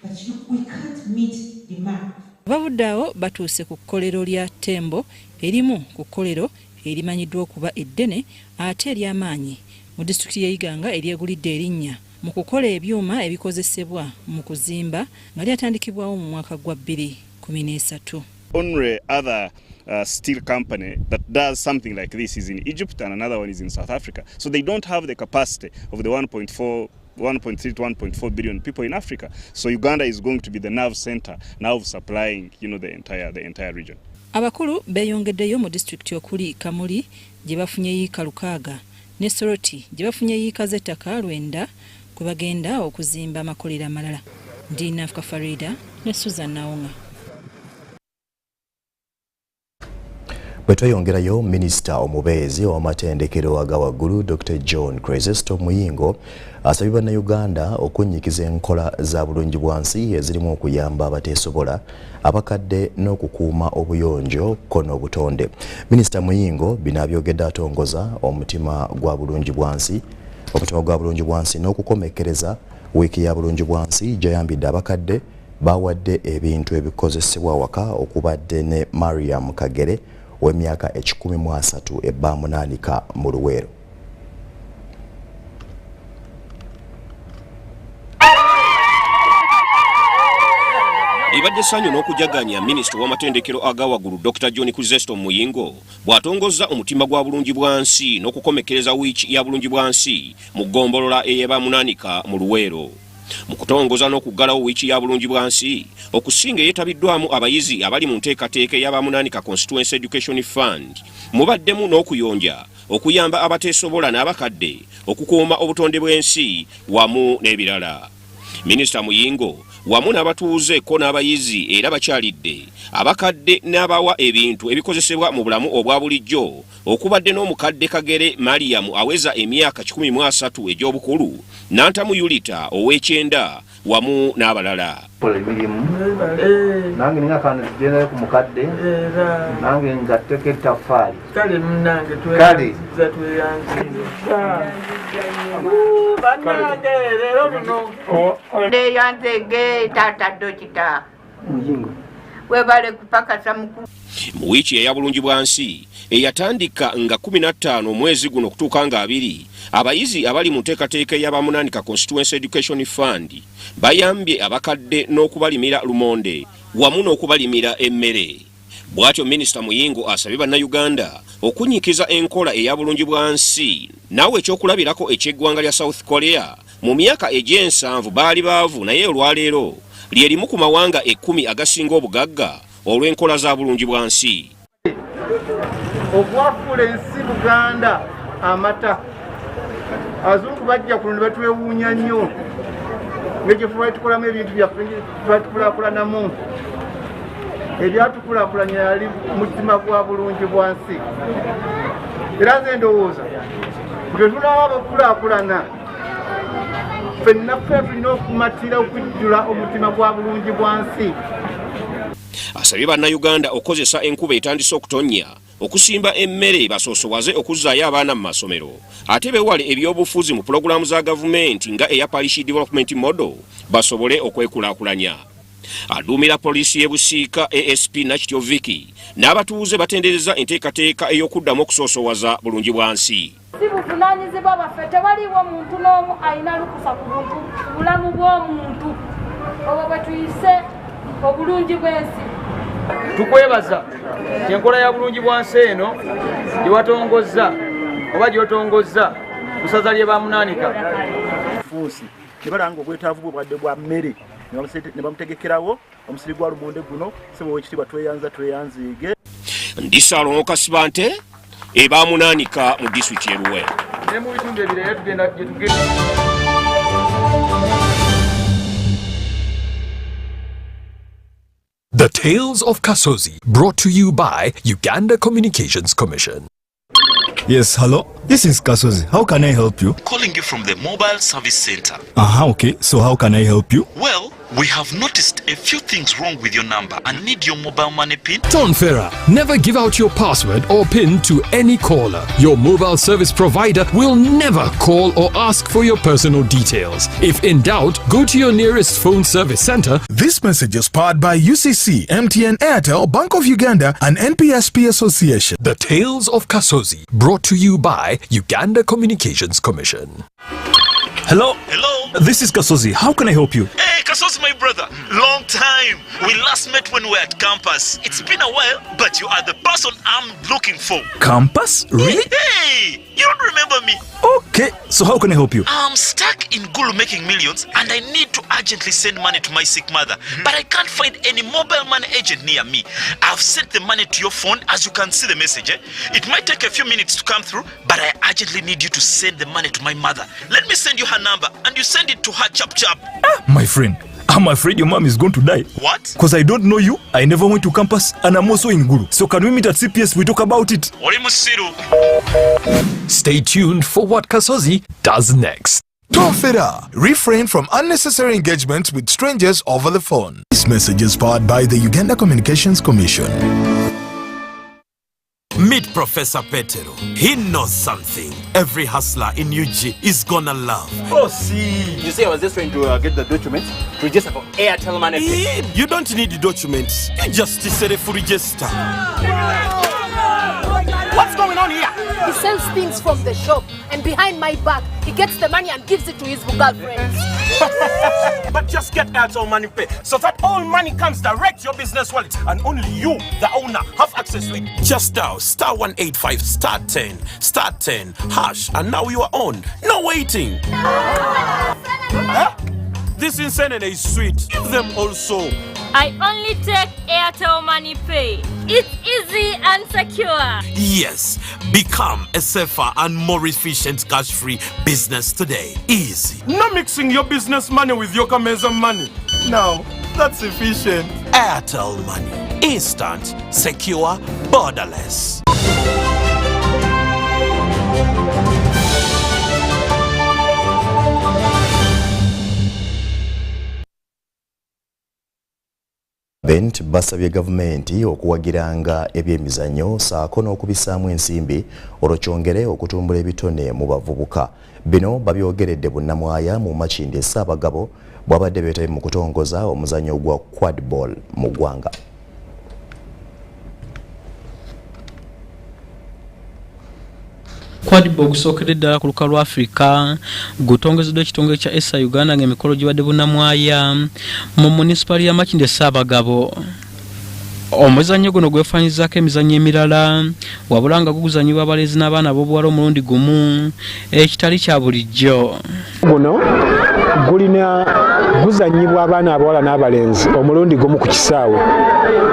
but we can't meet demand. Babuddawo batuuse ku kkolero lya Tembo erimu ku kkolero erimanyiddwa okuba eddene ate ery'amaanyi mu disitulikiti y'Iganga eryegulidde erinnya mu kukola ebyuma ebikozesebwa mu kuzimba nga lyatandikibwawo mu mwaka gwa 2013. Only other steel company that does something like this is in Egypt and another one is in South Africa. So they don't have the capacity of the 1.3 to 1.4 billion people in Africa. So Uganda is going to be the nerve center now of supplying, the entire region. Abakulu beeyongeddeyo mu disitulikiti okuli Kamuli gye bafunye yiika 6 ne Soroti gye bafunye yiika z'ettaka 9 kwe bagenda okuzimba amakolero amalala. Ndina Africa Farida ne Susan Naunga. Bwetweyongerayo Minisita omubeezi w'amatendekero agawaggulu Dr. John Krezesto Muyingo asabye Bannayuganda okunnyikiza enkola za bulungibwansi ezirimu okuyamba abateesobola abakadde n'okukuuma obuyonjo ko n'obutonde. Minisita Muyingo bino abyogedde atongoza omutima gwa bulungibwansi n'okukomekkereza wiiki ya bulungibwansi gy'ayambidde abakadde bawadde ebintu ebikozesebwa waka okubadde ne Mariam Kagere w'emyaka 13 ebbamunaanika mu Luweero. Libadde ssanyu n'okujaganya Minisita w'amatendekero agawaggulu Dr. John Krezesto Muyingo bw'atongozza omutima gwa bulungibwansi n'okukomekkereza wiiki ya bulungibwansi mu ggombolola ey'ebbamunaanika mu Luweero. Mu kutongoza n'okuggalawo wiiki ya bulungibwansi okusinga yeetabiddwamu abayizi abali mu nteekateeka y'Abbamunaanika Constituency Education Fund mubaddemu n'okuyonja okuyamba abateesobola n'abakadde okukuuma obutonde bw'ensi wamu n'ebirala. Minisita Muyingo wamu n'abatuuze ko n'abayizi era bakyalidde abakadde n'abawa ebintu ebikozesebwa mu bulamu obwa bulijjo okubadde n'omukadde Kagere Mariam aweza emyaka 13 egy'obukulu n'antamu Yulita ow'ekyenda wamu n'abalala. Nange ninga kana zigenda ku mukadde nange ngatteko ettaffaali kale munange yanzege tata dokita Muyingo webale kupakasa mukulu. Mu wiiki eya bulungibwansi eyatandika nga 15 omwezi guno okutuuka nga 2 abayizi abali mu nteekateeka y'Abbamunaanika Constituency Education Fund bayambye abakadde n'okubalimira lumonde wamu n'okubalimira emmere. Bw'atyo Minisita Muyingo asabye Bannayuganda okunnyikiza enkola eya bulungibwansi naawe ekyokulabirako eky'eggwanga lya South Korea mu myaka egy'ensanvu baali baavu naye olwaleero lyerimu ku mawanga 10 agasinga obugagga olw'enkola za bulungibwansi. Okwafuula ensi Buganda amata azungu bajja kuno ne batwewuunya nnyo ng'ekyo tukolamu ebintu byaffe batukulaakulanamu ebyatukulaakulanya yali mutima gwa bulungibwansi era nze ndowooza bwe tunaba abakulaakulana ffenna tulina okumatira okujjula omutima gwa bulungibwansi. Asabye Bannayuganda okukozesa enkuba etandise okutonnya okusimba emmere basoosowaze okuzzaayo abaana mu masomero ate bewale ebyobufuzi mu pulogulaamu za gavumenti nga eya Parish Development Model basobole okwekulaakulanya. Aduumira poliisi y'e Busiika ASP Nakityo Vicky n'abatuuze batendereza enteekateeka ey'okuddamu okusoosowaza bulungibwansi. Si buvunaanyizibwa baffe tewaliwo muntu n'omu alina lukusa ku bulamu bw'omuntu obwo bwe tuyise obulungi bw'ensi. Tukwebaza enkola ya bulungibwansi eno gyewatongozza oba gyotongozza busaza ly'Abbamunaanika fuusi ne balanga obwetaavu bwe bwadde bwa mmere ne bamutegekerawo omusiri gwa lumonde guno sebo w'ekitiibwa tweyanziige. Ndi Saalongo Kasibante, eba munaanika mu district ye Luweero. The Tales of Kasozi, brought to you by Uganda Communications Commission. Yes, hello. This is Kasozi. How can I help you? Calling you from the mobile service center. Okay. So how can I help you? Well, we have noticed a few things wrong with your number and need your mobile money PIN. Ton Ferrer, never give out your password or PIN to any caller. Your mobile service provider will never call or ask for your personal details. If in doubt, go to your nearest phone service center. This message is powered by UCC, MTN, Airtel, Bank of Uganda, and NPSP Association. The Tales of Kasozi, brought to you by Uganda Communications Commission. Hello? Hello? This is Kasozi. How can I help you? Hey, Kasozi, my brother. Long time. We last met when we were at campus. It's been a while, but you are the person I'm looking for. Campus? Really? Hey, you don't remember me? Okay, so how can I help you? I'm stuck in Gulu making millions and I need to urgently send money to my sick mother, but I can't find any mobile money agent near me. I've sent the money to your phone, as you can see the message. It might take a few minutes to come through, but I urgently need you to send the money to my mother. Let me send you her number and you send it to her chap. My friend, I'm afraid your mom is going to die. What? Because I don't know you, I never went to campus, and I'm also in Gulu. So can we meet at CPS, we talk about it? Stay tuned for what Kasozi does next. Ton Ferrer, refrain from unnecessary engagements with strangers over the phone. This message is powered by the Uganda Communications Commission. Meet Professor Petero. He knows something every hustler in UG is gonna love. Oh, see. You see, I was just trying to get the documents to register for Airtel Money. You don't need the documents. You just set for register. What's going on here? He sells things from the shop, and behind my back, he gets the money and gives it to his girlfriends. But just get Airtel Money Pay so that all money comes direct to your business wallet and only you, the owner, have access to it. Just dial *185 *10 hash and now you are on. No waiting. Huh? This insanity is sweet. Give them also. I only take Airtel Money Pay. It's easy and secure. Yes, become a safer and more efficient cash-free business today. Easy. No mixing your business money with your Kameza money. Now, that's efficient. Airtel Money. Instant, secure, borderless. Bent basabye gavumenti okuwagiranga ebyemizannyo saako n'okubisaamu ensimbi olwokyongere okutumbula ebitone mu bavubuka. Bino babyogeredde bunnamwaya mu Makindye Ssaabagabo bw'abadde beetabye mu kutongoza omuzannyo gwa quadball mu ggwanga. Quadball gusookera ddala ku lukalu lwa Africa gutongezeddwa ekitongole kya ESA Uganda ng'emikolo gibadde bunnamwaya mu municipality ya Makindye Ssaabagabo. Omuzannyo guno gwefaanyizaako emizannyo emirala wabula nga guguzanyibwa abalenzi n'abaana ab'obuwala omulundi gumu ekitali kya bulijjo. Guno gulina guzanyibwa abaana abawala n'abalenzi omulundi gumu ku kisaawe.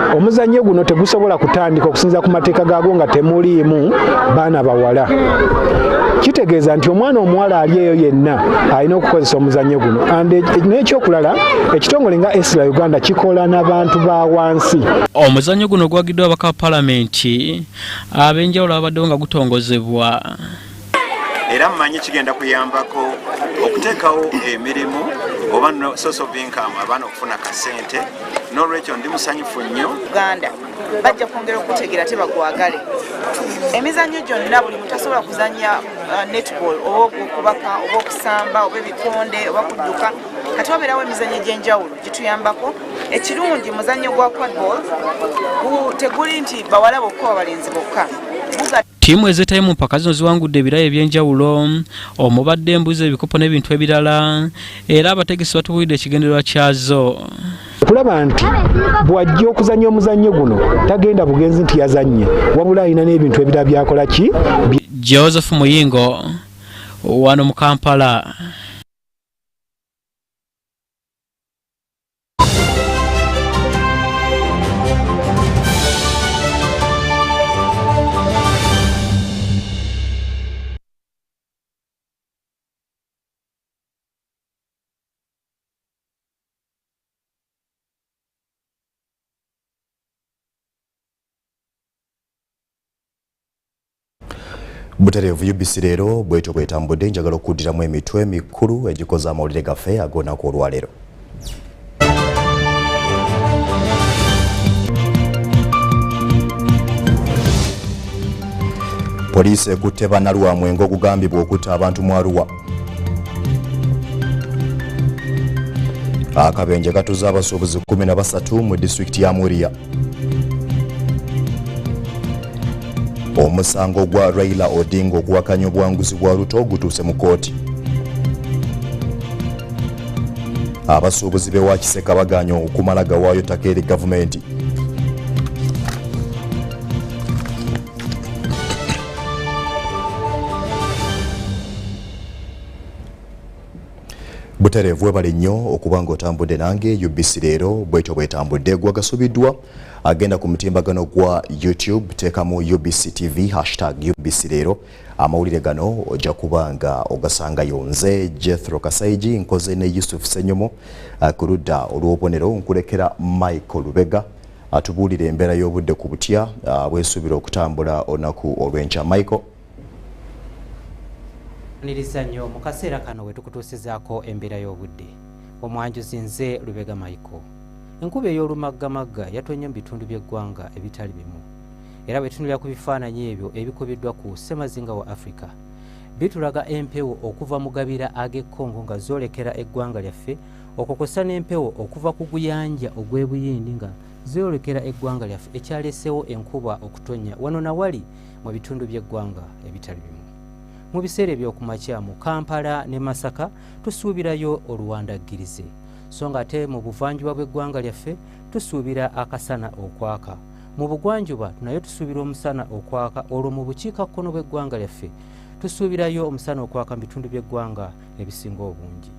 Omuzannyo guno tegusobola kutandika okusinza ku mateeka gaago nga temuliimu baana bawala. Kitegeeza nti omwana omuwala ali eyo yenna alina okukozesa omuzannyo guno. N'ekyokulala ekitongole nga ESA Uganda kikola n'abantu ba wansi. Omuzannyo guno gwagiddwa abaka ba paalamenti ab'enjawulo abaddewo nga gutongozebwa. Era mmanyi kigenda kuyambako okuteekawo emirimu oba no source of income abaana okufuna kasente. N'olwekyo ndi musanyufu nnyo. Uganda bajja kwongera okutegera tebagwagale. Emizannyo gyonna buli muntu asobola kuzannya netball oba okubaka oba okusamba oba ebikonde oba kudduka kati wabeerawo emizannyo egy'enjawulo gituyambako. Ekirungi muzannyo gwa quadball teguli nti bawala bokka abalenzi bokka. Tiimu ezeetayo mu mpaka zino ziwangudde ebirayi eby'enjawulo omubadde embuzi ebikopo n'ebintu ebirala era abategesi batubuulidde ekigendererwa kyazo. Kulaba nti bw'ajja okuzannya omuzannyo guno tagenda bugenzi nti yazannye wabula alina n'ebintu ebirala byakola ki. Joseph Muyingo wano mu Kampala. Butereevu UBC leero bwetyo bwetambudde njagala okuddiramu emitwe mikulu egikoze amawulire gaffe ag'olunaku olwaleero. Poliisi ekutte bannalwamwengo ogugambibwa okutta abantu mu Arua. Akabenje katuze abasuubuzi 13 mu disitulikiti ya Muria. Omusango gwa Raila Odinga okuwakanya obuwanguzi bwa Ruto gutuuse mu kkooti. Abasuubuzi b'ewa Kiseka baganya okumala gawaayo ttaka eri gavumenti. Butereevu webale nnyo okuba ng'otambudde nange UBC leero bwetyo bwetambudde gwagasubiddwa agenda ku mutimbagano gwa YouTube teekamu UBC TV #UBC leero amawulire gano ojja kubanga ogasangayo nze Jethro Kasaigi nkoze ne Yusuf Senyomo ku ludda olw'obubonero nkulekera Michael Lubega atubuulire embeera y'obudde ku butya bwesuubira okutambula olunaku olw'enkya. Michael. Niriza nnyo mu kaseera kano we tukutuusizaako embeera y'obudde. Omwanjuzi nze Lubega Michael. Enkuba ey'olumaggamagga yatonye mu bitundu by'eggwanga ebitali bimu. Era bwe tunulira ku bifaananyi ebyo ebikubiddwa ku ssemazinga wa Africa, bitulaga empewo okuva mu gabira ag'ekkongo nga zoolekera eggwanga lyaffe, okukosa n'empewo okuva ku guyanja ogw'ebuyindi nga zoolekera eggwanga lyaffe ekyaleseewo enkuba okutonya wano na wali mu bitundu by'eggwanga ebitali bimu. Mu biseera eby'okumakya mu Kampala ne Masaka tusuubirayo oluwandaggirize, so nga ate mu buvanjuba bw'eggwanga lyaffe tusuubira akasana okwaka. Mu bugwanjuba nayo tusuubira omusana okwaka, olwo mu bukiikakkono bw'eggwanga lyaffe tusuubirayo omusana okwaka mu bitundu by'eggwanga ebisinga obungi.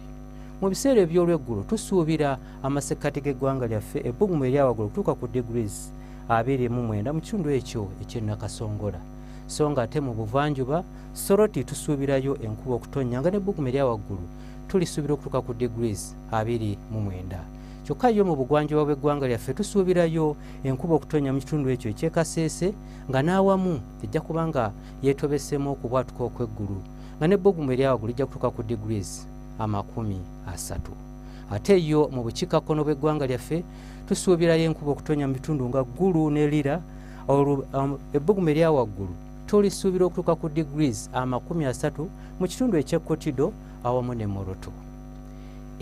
Mu biseera eby'olweggulo tusuubira amasekkati g'eggwanga lyaffe ebbugumu eryawaggulu okutuuka ku degrees 29 mu kitundu ekyo eky'Nakasongola. So nga ate mu buvanjuba Soroti tusuubirayo enkuba okutonnya nga n'ebbugumu eryawaggulu tulisuubira okutuuka ku degrees 29. Kyokka yo mu bugwanjuba bw'eggwanga lyaffe tusuubirayo enkuba okutonnya mu kitundu ekyo eky'Ekaseese nga n'awamu ejja kuba nga yeetobesemu okubwatuka okw'eggulu nga n'ebbugumu eryawaggulu lijja kutuuka ku degrees 30. Ate yo mu bukiikakkono bw'eggwanga lyaffe tusuubirayo enkuba okutonnya mu bitundu nga Gulu ne Lira, ebbugumu eryawaggulu tulisuubira okutuuka ku degrees 30 mu kitundu eky'Ekkotido awamu ne Moroto.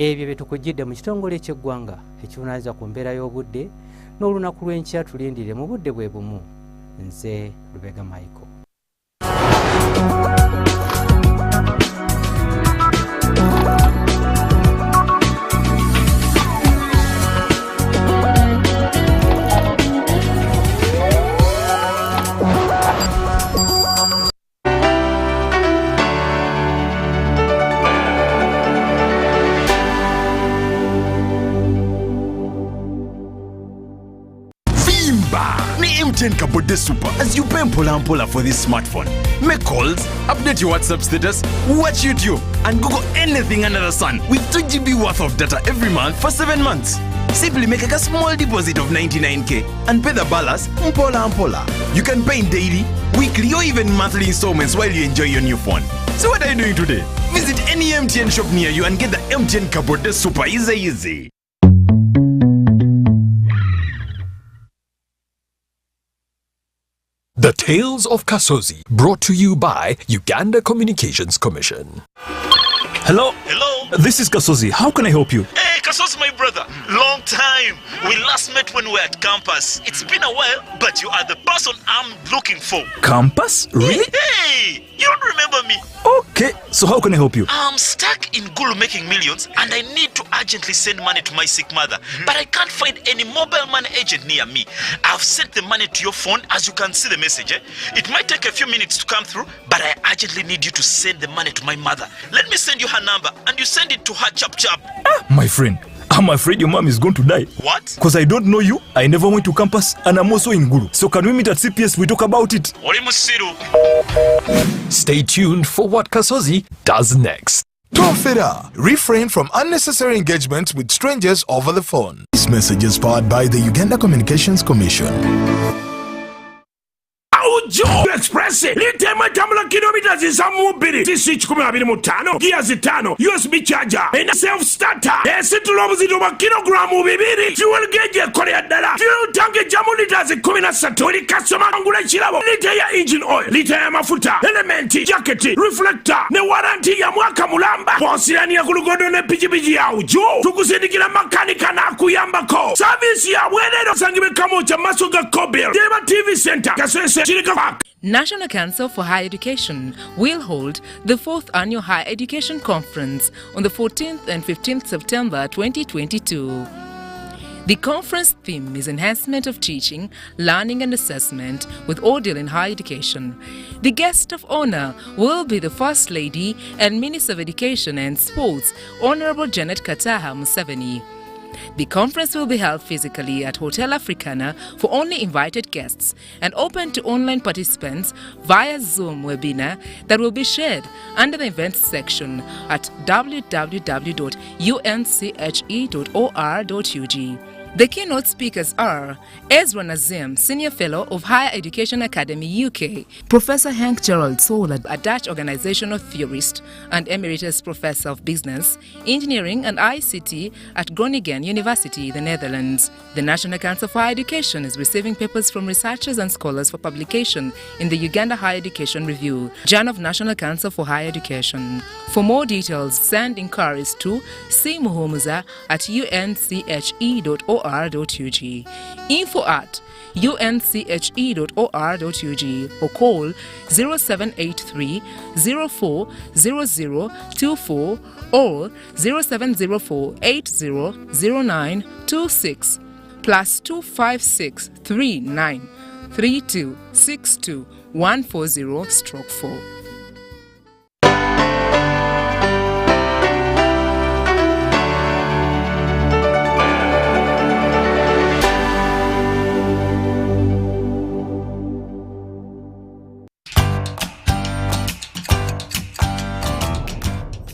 Ebyo bye tukujjidde mu kitongole ky'eggwanga ekivunaanyizibwa ku mbeera y'obudde n'olunaku lw'enkya tulindire mu budde bwe bumu. Nze Lubega Michael. MTN Kabode Super as you pay mpola for this smartphone. Make calls, update your WhatsApp status, watch YouTube, and Google anything under the sun with 2 GB worth of data every month for 7 months. Simply make a small deposit of 99k and pay the balance mpola. You can pay in daily, weekly, or even monthly installments while you enjoy your new phone. So what are you doing today? Visit any MTN shop near you and get the MTN Kabode Super easy. The Tales of Kasozi, brought to you by Uganda Communications Commission. Hello? Hello? This is Kasozi. How can I help you? Hey, Kasozi, my brother. Long time. We last met when we were at campus. It's been a while, but you are the person I'm looking for. Campus? Really? Hey, you don't remember me? Okay, so how can I help you? I'm stuck in Gulu making millions and I need to urgently send money to my sick mother. But I can't find any mobile money agent near me. I've sent the money to your phone, as you can see the message. It might take a few minutes to come through, but I urgently need you to send the money to my mother. Let me send you her number and you send it to her chap. My friend, I'm afraid your mom is going to die. What? Because I don't know you, I never went to campus, and I'm also in Gulu. So can we meet at CPS? We talk about it. Stay tuned for what Kasozi does next. Tofera, refrain from unnecessary engagements with strangers over the phone. This message is powered by the Uganda Communications Commission. Our job express Yes, litema tambula kilometers izamu 2 TC 15 gears 5 USB charger and self starter. Yes, tulobuzito ba kilogramu 2 fuel gauge korea dala fuel tank jamu liters 13 oli customer angula chilabo liter ya engine oil liter ya mafuta element jacket reflector ne warranty ya mwaka mulamba posirani ya kulugodo ne pichipichi ya uju tukusindikira makanika na kuyambako service ya bwenero sangibe kamocha masoga kobel Deba TV Center kasese chirika park. National Council for Higher Education will hold the 4th Annual Higher Education Conference on the 14th and 15th September 2022. The conference theme is Enhancement of Teaching, Learning and Assessment with Ordeal in Higher Education. The guest of honor will be the First Lady and Minister of Education and Sports, Honorable Janet Kataha Museveni. The conference will be held physically at Hotel Africana for only invited guests and open to online participants via Zoom webinar that will be shared under the events section at www.unche.or.ug. The keynote speakers are Ezra Nazim, Senior Fellow of Higher Education Academy UK, Professor Henk Gerald Sola, a Dutch organizational theorist and Emeritus Professor of Business, Engineering and ICT at Groningen University, the Netherlands. The National Council for Higher Education is receiving papers from researchers and scholars for publication in the Uganda Higher Education Review, Journal of National Council for Higher Education. For more details, send inquiries to cmuhumuza@unche.or.ug, info@unche.or.ug, or call 0783 040024 or 0704 800926 plus 256 39 32 62 140/4.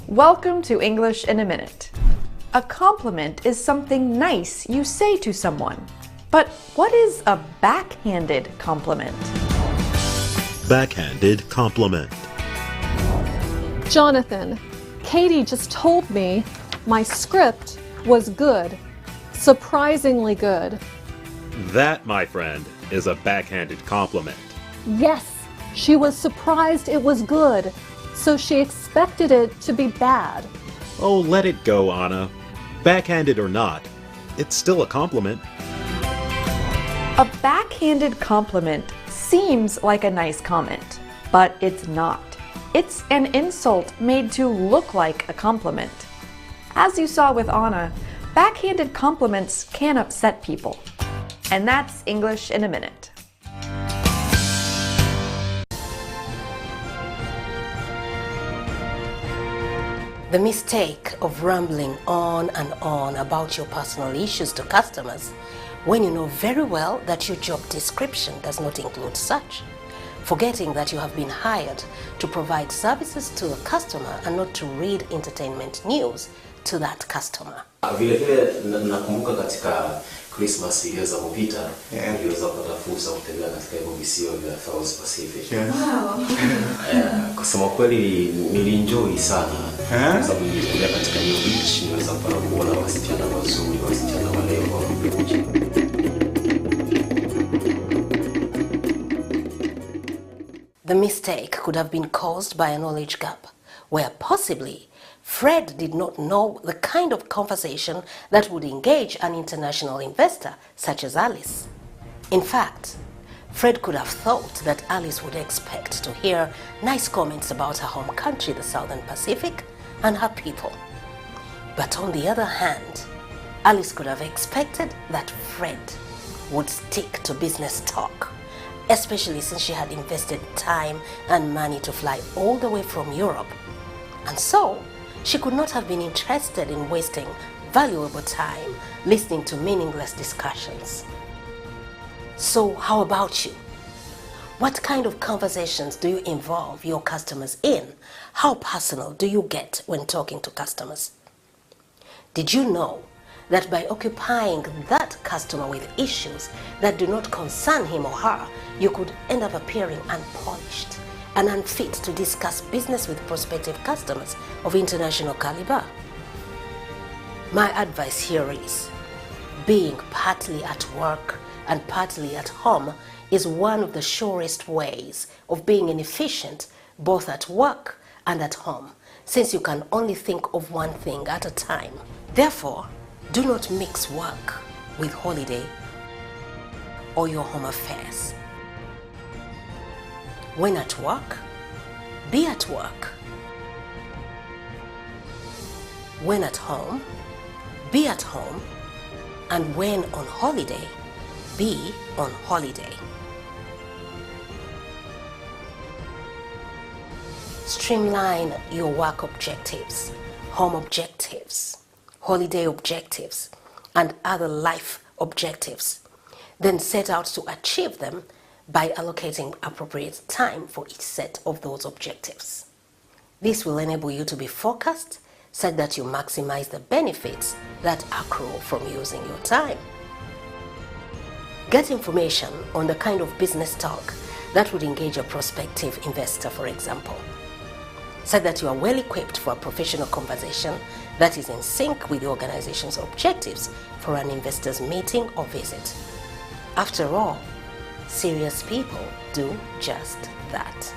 Welcome to English in a Minute. A compliment is something nice you say to someone. But what is a backhanded compliment? Backhanded compliment. Jonathan, Katie just told me my script was good. Surprisingly good. That, my friend, is a backhanded compliment. Yes, she was surprised it was good, so she expected it to be bad. Oh, let it go, Anna. Backhanded or not, it's still a compliment. A backhanded compliment seems like a nice comment, but it's not. It's an insult made to look like a compliment. As you saw with Anna, backhanded compliments can upset people. And that's English in a Minute. The mistake of rambling on and on about your personal issues to customers when you know very well that your job description does not include such, forgetting that you have been hired to provide services to a customer and not to read entertainment news to that customer. Vile vile nakumbuka katika Christmas iliweza kupita, niliweza kupata fursa kutembea katika hivyo visiwa vya South Pacific. Wow. Kusema kweli nilienjoy sana. Kwa sababu nilikuwa katika New Beach, niliweza kuona wasichana wazuri, wasichana warembo. The mistake could have been caused by a knowledge gap, where possibly Fred did not know the kind of conversation that would engage an international investor such as Alice. In fact, Fred could have thought that Alice would expect to hear nice comments about her home country, the Southern Pacific, and her people. But on the other hand, Alice could have expected that Fred would stick to business talk, especially since she had invested time and money to fly all the way from Europe. And so, she could not have been interested in wasting valuable time listening to meaningless discussions. So how about you? What kind of conversations do you involve your customers in? How personal do you get when talking to customers? Did you know that by occupying that customer with issues that do not concern him or her, you could end up appearing unpolished and unfit to discuss business with prospective customers of international caliber. My advice here is, being partly at work and partly at home is one of the surest ways of being inefficient both at work and at home, since you can only think of one thing at a time. Therefore, do not mix work with holiday or your home affairs. When at work, be at work. When at home, be at home. And when on holiday, be on holiday. Streamline your work objectives, home objectives, holiday objectives, and other life objectives. Then set out to achieve them by allocating appropriate time for each set of those objectives. This will enable you to be focused such that you maximize the benefits that accrue from using your time. Get information on the kind of business talk that would engage a prospective investor, for example, so that you are well equipped for a professional conversation that is in sync with the organization's objectives for an investor's meeting or visit. After all, serious people do just that.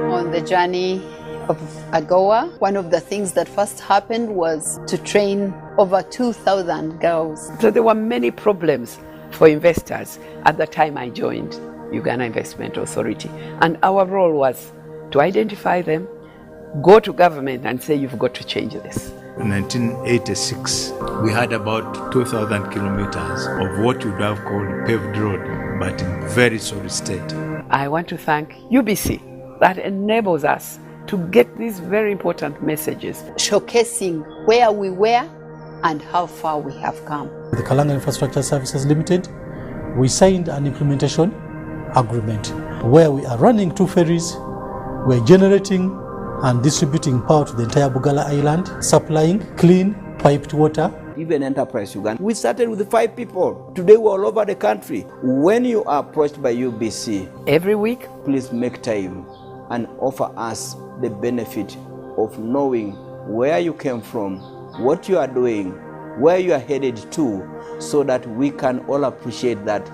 On the journey of AGOA, one of the things that first happened was to train over 2,000 girls. So there were many problems for investors at the time I joined Uganda Investment Authority. And our role was to identify them, go to government and say, you've got to change this. In 1986, we had about 2,000 kilometers of what you would have called paved road, but in very sorry state. I want to thank UBC that enables us to get these very important messages. Showcasing where we were and how far we have come. The Kalanga Infrastructure Services Limited, we signed an implementation agreement where we are running 2 ferries, we're generating and distributing power to the entire Bugala Island, supplying clean piped water. Even Enterprise Uganda, we started with 5 people. Today we're all over the country. When you are approached by UBC every week, please make time and offer us the benefit of knowing where you came from, what you are doing, where you are headed to, so that we can all appreciate that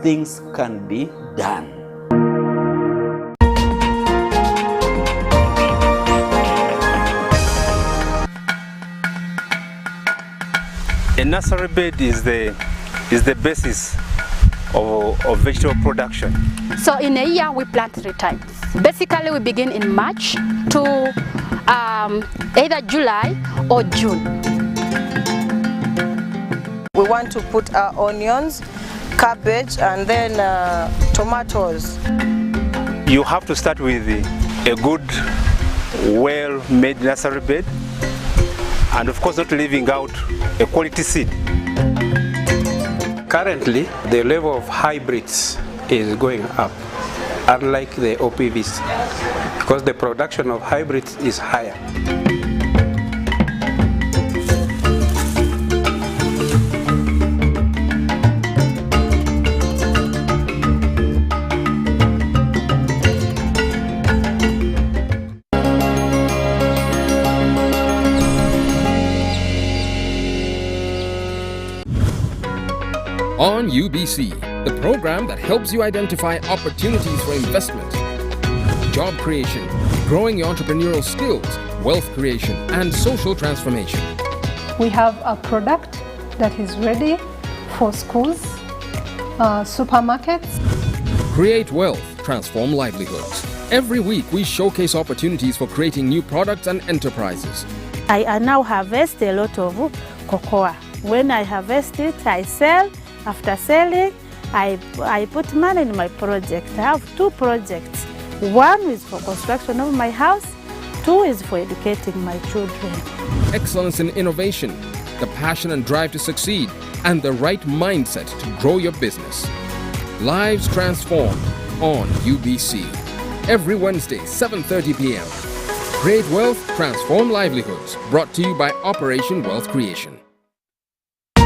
things can be done. A nursery bed is the basis of vegetable production. So in a year we plant 3 times. Basically we begin in March to either July or June. We want to put our onions, cabbage and then tomatoes. You have to start with a good, well-made nursery bed, and of course not leaving out a quality seed. Currently, the level of hybrids is going up, unlike the OPVs, because the production of hybrids is higher. On UBC, the program that helps you identify opportunities for investment, job creation, growing your entrepreneurial skills, wealth creation, and social transformation. We have a product that is ready for schools, supermarkets. Create wealth, transform livelihoods. Every week we showcase opportunities for creating new products and enterprises. I now harvest a lot of cocoa. When I harvest it, I sell. After selling, I put money in my project. I have 2 projects. 1 is for construction of my house, 2 is for educating my children. Excellence in innovation, the passion and drive to succeed, and the right mindset to grow your business. Lives transformed on UBC. Every Wednesday, 7:30 p.m. Create wealth, transform livelihoods. Brought to you by Operation Wealth Creation. A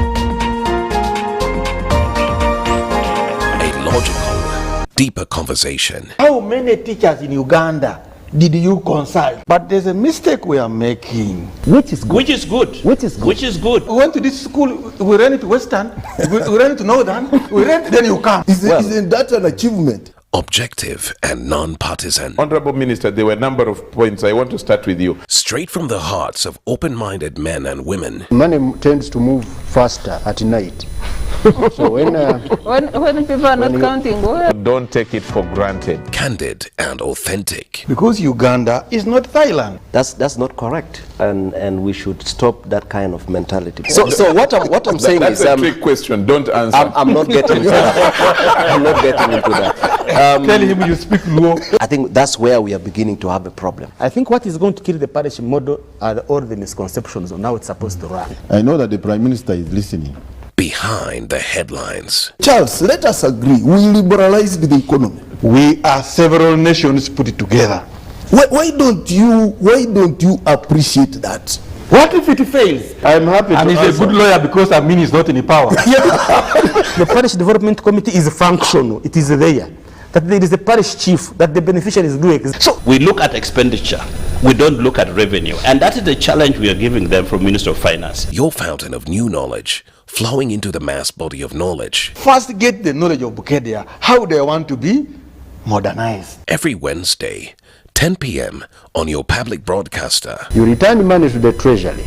logical, deeper conversation. How many teachers in Uganda did you consult? But there's a mistake we are making. Which is good? Which is good? Which is good? Which is good? We went to this school, we ran it to Western, we ran it to Northern, we ran it, then you come. Isn't that an achievement? Objective and non-partisan. Honorable Minister, there were a number of points. I want to start with you. Straight from the hearts of open-minded men and women. Money tends to move faster at night. So when people are not counting, don't take it for granted. Candid and authentic. Because Uganda is not Thailand. That's not correct, and we should stop that kind of mentality. So what I'm saying that's is a trick question. Don't answer. I'm not getting into that. I'm not getting into that. Tell him you speak Luo. I think that's where we are beginning to have a problem. I think what is going to kill the parish model are all the misconceptions on how it's supposed to run. I know that the Prime Minister is listening. Behind the headlines. Charles, let us agree. We liberalized the economy. We are several nations put it together. Why don't you appreciate that? What if it fails? I'm happy and to he's a good lawyer because Amin is not in power. The parish development committee is functional. It is there. That there is a parish chief, that the beneficiary is doing. So we look at expenditure, we don't look at revenue, and that is the challenge we are giving them from Minister of Finance. Your fountain of new knowledge, flowing into the mass body of knowledge. First get the knowledge of Bukedia, how they want to be modernized. Every Wednesday, 10 p.m. on your public broadcaster. You return money to the treasury,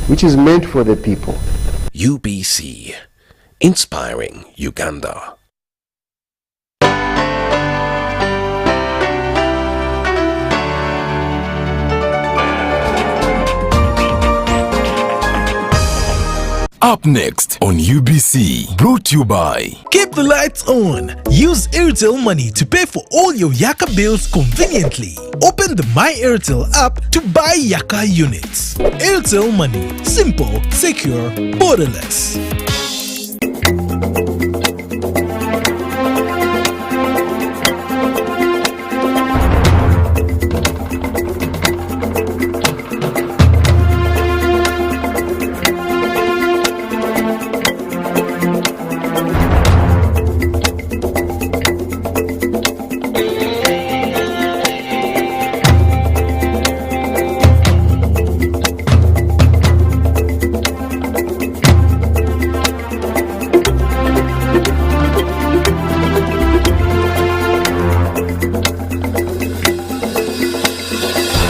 which is meant for the people. UBC, inspiring Uganda. Up next on UBC, brought to you by Keep the Lights On. Use Airtel Money to pay for all your Yaka bills conveniently. Open the My Airtel app to buy Yaka units. Airtel Money, simple, secure, borderless.